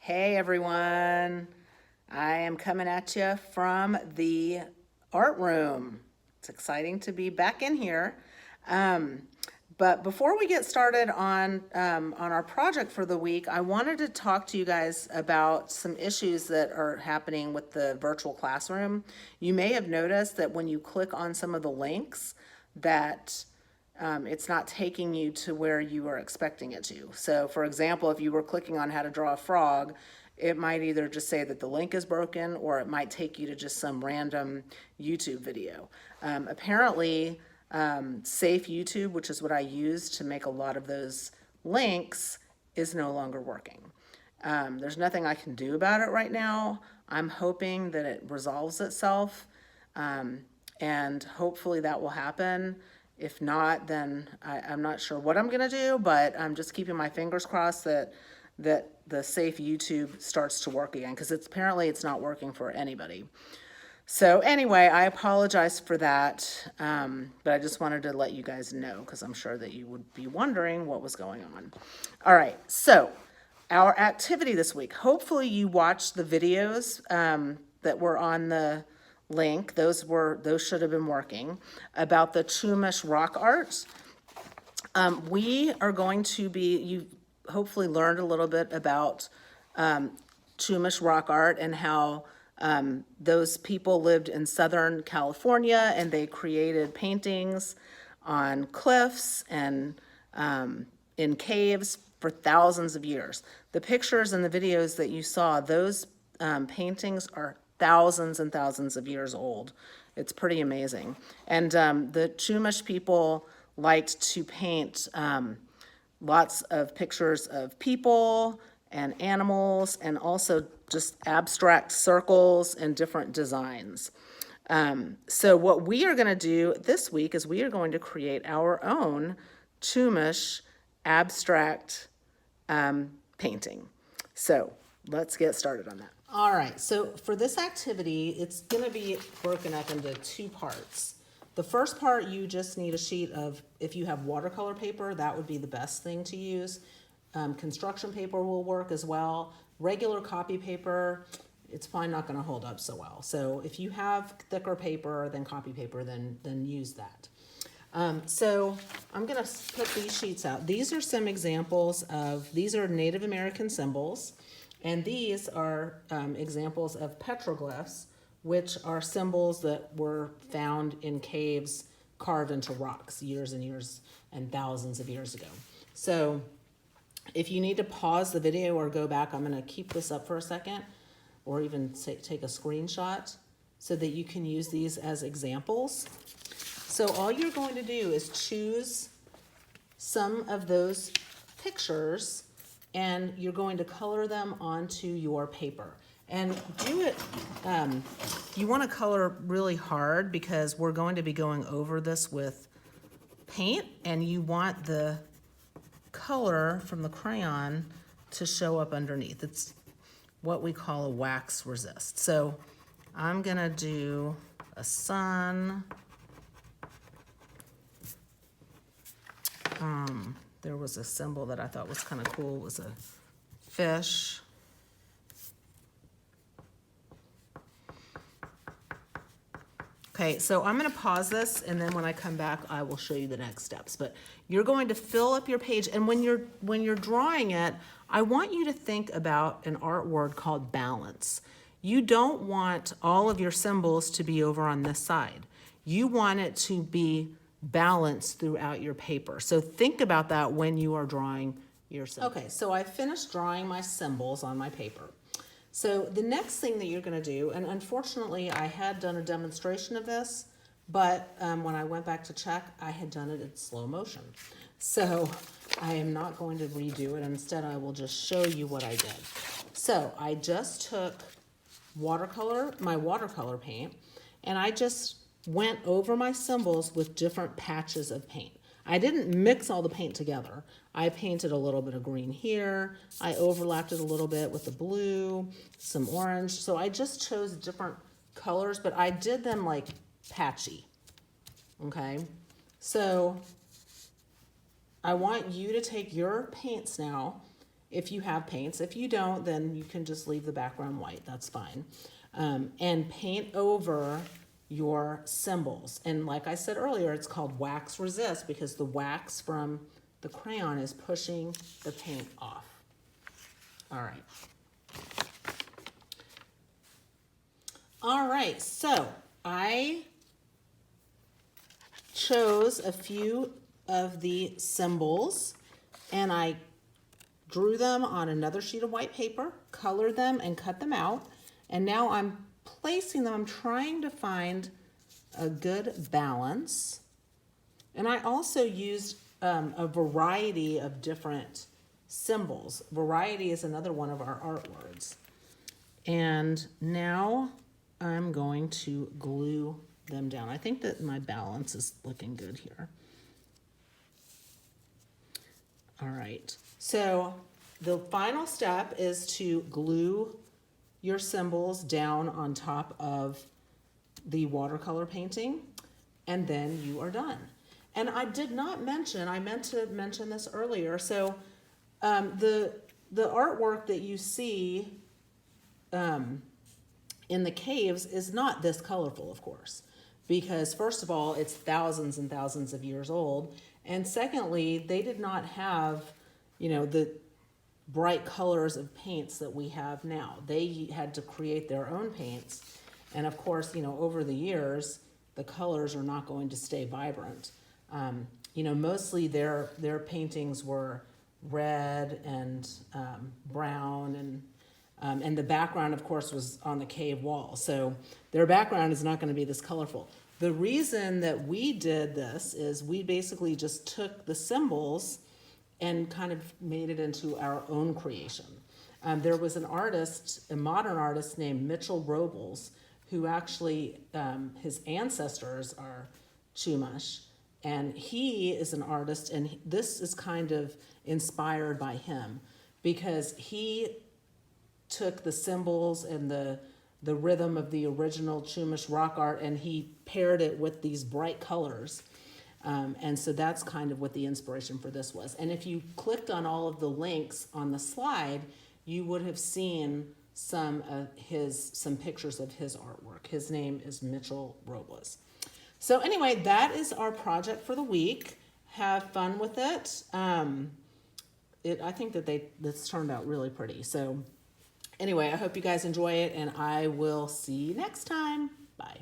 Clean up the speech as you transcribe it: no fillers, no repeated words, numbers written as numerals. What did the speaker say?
Hey everyone, I am coming at you from the art room. It's exciting to be back in here. Um, but before we get started on our project for the week, I wanted to talk to you guys about some issues that are happening with the virtual classroom. You may have noticed that when you click on some of the links, that it's not taking you to where you are expecting it to. So for example, if you were clicking on how to draw a frog, it might either just say that the link is broken or it might take you to just some random YouTube video. Apparently, Safe YouTube, which is what I use to make a lot of those links, is no longer working. There's nothing I can do about it right now. I'm hoping that it resolves itself, and hopefully that will happen. If not, then I'm not sure what I'm gonna do, but I'm just keeping my fingers crossed that the Safe YouTube starts to work again, because apparently it's not working for anybody. So anyway, I apologize for that, but I just wanted to let you guys know, because I'm sure that you would be wondering what was going on. All right, so our activity this week. Hopefully you watched the videos that were on the link. Those should have been working, about the Chumash Rock Art. We are going to be, you hopefully learned a little bit about Chumash Rock Art and how those people lived in Southern California and they created paintings on cliffs and in caves for thousands of years. The pictures and the videos that you saw, those paintings are thousands and thousands of years old. It's pretty amazing. And the Chumash people liked to paint lots of pictures of people and animals, and also just abstract circles and different designs. So what we are going to do this week is we are going to create our own Chumash abstract painting. So let's get started on that. All right, so for this activity, it's going to be broken up into two parts. The first part, you just need a sheet of, if you have watercolor paper, that would be the best thing to use. Construction paper will work as well. Regular copy paper, it's probably not going to hold up so well. So if you have thicker paper than copy paper, then use that. So I'm going to put these sheets out. These are some examples of, these are Native American symbols, and these are examples of petroglyphs, which are symbols that were found in caves carved into rocks years and years and thousands of years ago. So if you need to pause the video or go back, I'm going to keep this up for a second, or even take a screenshot so that you can use these as examples. So all you're going to do is choose some of those pictures and you're going to color them onto your paper. And do it, you want to color really hard because we're going to be going over this with paint, and you want the color from the crayon to show up underneath. It's what we call a wax resist. So I'm gonna do a sun. There was a symbol that I thought was kind of cool. It was a fish. Okay, so I'm going to pause this, and then when I come back, I will show you the next steps. But you're going to fill up your page, and when you're drawing it, I want you to think about an art word called balance. You don't want all of your symbols to be over on this side. You want it to be balanced throughout your paper. So think about that when you are drawing your symbols. Okay, so I finished drawing my symbols on my paper. So the next thing that you're going to do, and unfortunately I had done a demonstration of this, but when I went back to check, I had done it in slow motion. So I am not going to redo it. Instead, I will just show you what I did. So I just took my watercolor paint, and I just went over my symbols with different patches of paint. I didn't mix all the paint together. I painted a little bit of green here. I overlapped it a little bit with the blue, some orange. So I just chose different colors, but I did them like patchy, okay? So I want you to take your paints now if you have paints. If you don't, then you can just leave the background white, that's fine. And paint over your symbols. And like I said earlier, it's called wax resist because the wax from the crayon is pushing the paint off. All right. All right, so I chose a few of the symbols and I drew them on another sheet of white paper, colored them and cut them out. And now I'm placing them, I'm trying to find a good balance. And I also used a variety of different symbols. Variety is another one of our art words. And now I'm going to glue them down. I think that my balance is looking good here. All right, so the final step is to glue your symbols down on top of the watercolor painting, and then you are done. And I did not mention, I meant to mention this earlier, so the artwork that you see in the caves is not this colorful, of course, because first of all, it's thousands and thousands of years old. And secondly, they did not have, you know, the bright colors of paints that we have now. They had to create their own paints. And of course, you know, over the years, the colors are not going to stay vibrant. You know, mostly their paintings were red and brown, and the background, of course, was on the cave wall. So their background is not going to be this colorful. The reason that we did this is we basically just took the symbols and kind of made it into our own creation. There was an artist, a modern artist named Mitchell Robles, who actually, his ancestors are Chumash, and he is an artist, and this is kind of inspired by him because he took the symbols and the rhythm of the original Chumash Rock Art and he paired it with these bright colors. And so that's kind of what the inspiration for this was. And if you clicked on all of the links on the slide, you would have seen some pictures of his artwork. His name is Mitchell Robles. So anyway, that is our project for the week. Have fun with it. I think that this turned out really pretty. So anyway, I hope you guys enjoy it, and I will see you next time. Bye.